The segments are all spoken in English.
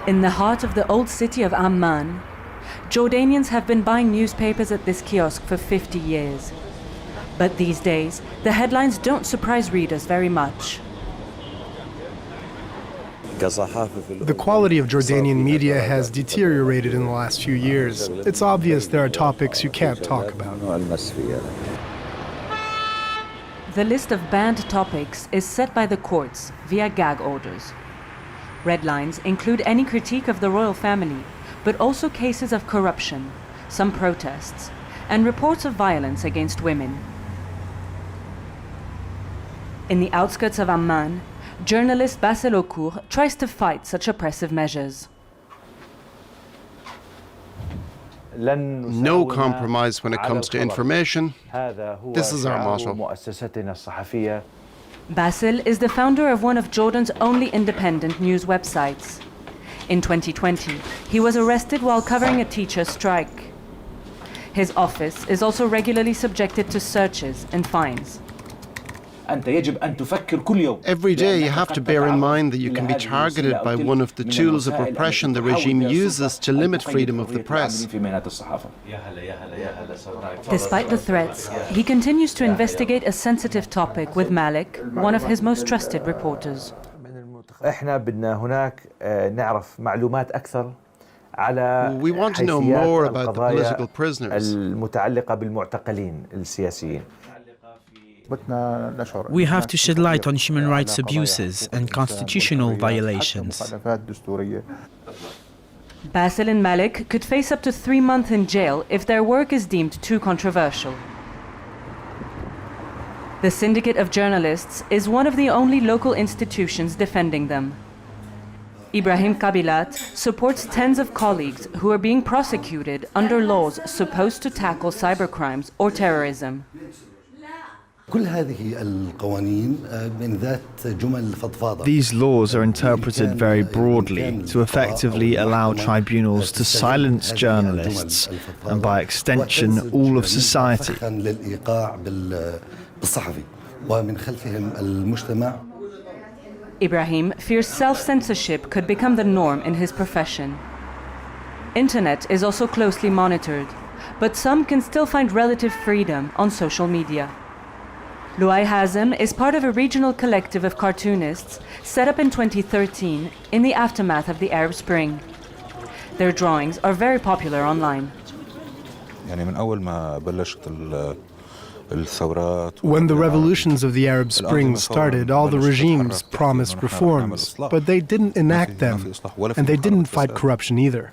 In the heart of the old city of Amman, Jordanians have been buying newspapers at this kiosk for 50 years. But these days, the headlines don't surprise readers very much. The quality of Jordanian media has deteriorated in the last few years. It's obvious there are topics you can't talk about. The list of banned topics is set by the courts via gag orders. Red lines include any critique of the royal family, but also cases of corruption, some protests, and reports of violence against women. In the outskirts of Amman, journalist Bassel Okour tries to fight such oppressive measures. No compromise when it comes to information. This is our motto. Bassel is the founder of one of Jordan's only independent news websites. In 2020, he was arrested while covering a teacher's strike. His office is also regularly subjected to searches and fines. Every day you have to bear in mind that you can be targeted by one of the tools of repression the regime uses to limit freedom of the press. Despite the threats, he continues to investigate a sensitive topic with Malik, one of his most trusted reporters. We want to know more about the political prisoners. We have to shed light on human rights abuses and constitutional violations. Bassel and Malik could face up to 3 months in jail if their work is deemed too controversial. The Syndicate of Journalists is one of the only local institutions defending them. Ibrahim Kabilat supports tens of colleagues who are being prosecuted under laws supposed to tackle cybercrimes or terrorism. These laws are interpreted very broadly to effectively allow tribunals to silence journalists and, by extension, all of society. Ibrahim fears self-censorship could become the norm in his profession. Internet is also closely monitored, but some can still find relative freedom on social media. Luay Hazem is part of a regional collective of cartoonists set up in 2013 in the aftermath of the Arab Spring. Their drawings are very popular online. When the revolutions of the Arab Spring started, all the regimes promised reforms, but they didn't enact them, and they didn't fight corruption either.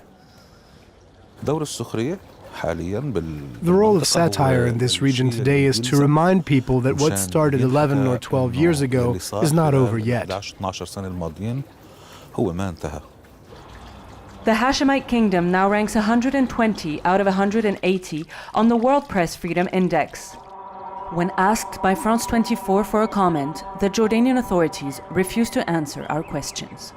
The role of satire in this region today is to remind people that what started 11 or 12 years ago is not over yet. The Hashemite Kingdom now ranks 120 out of 180 on the World Press Freedom Index. When asked by France 24 for a comment, the Jordanian authorities refused to answer our questions.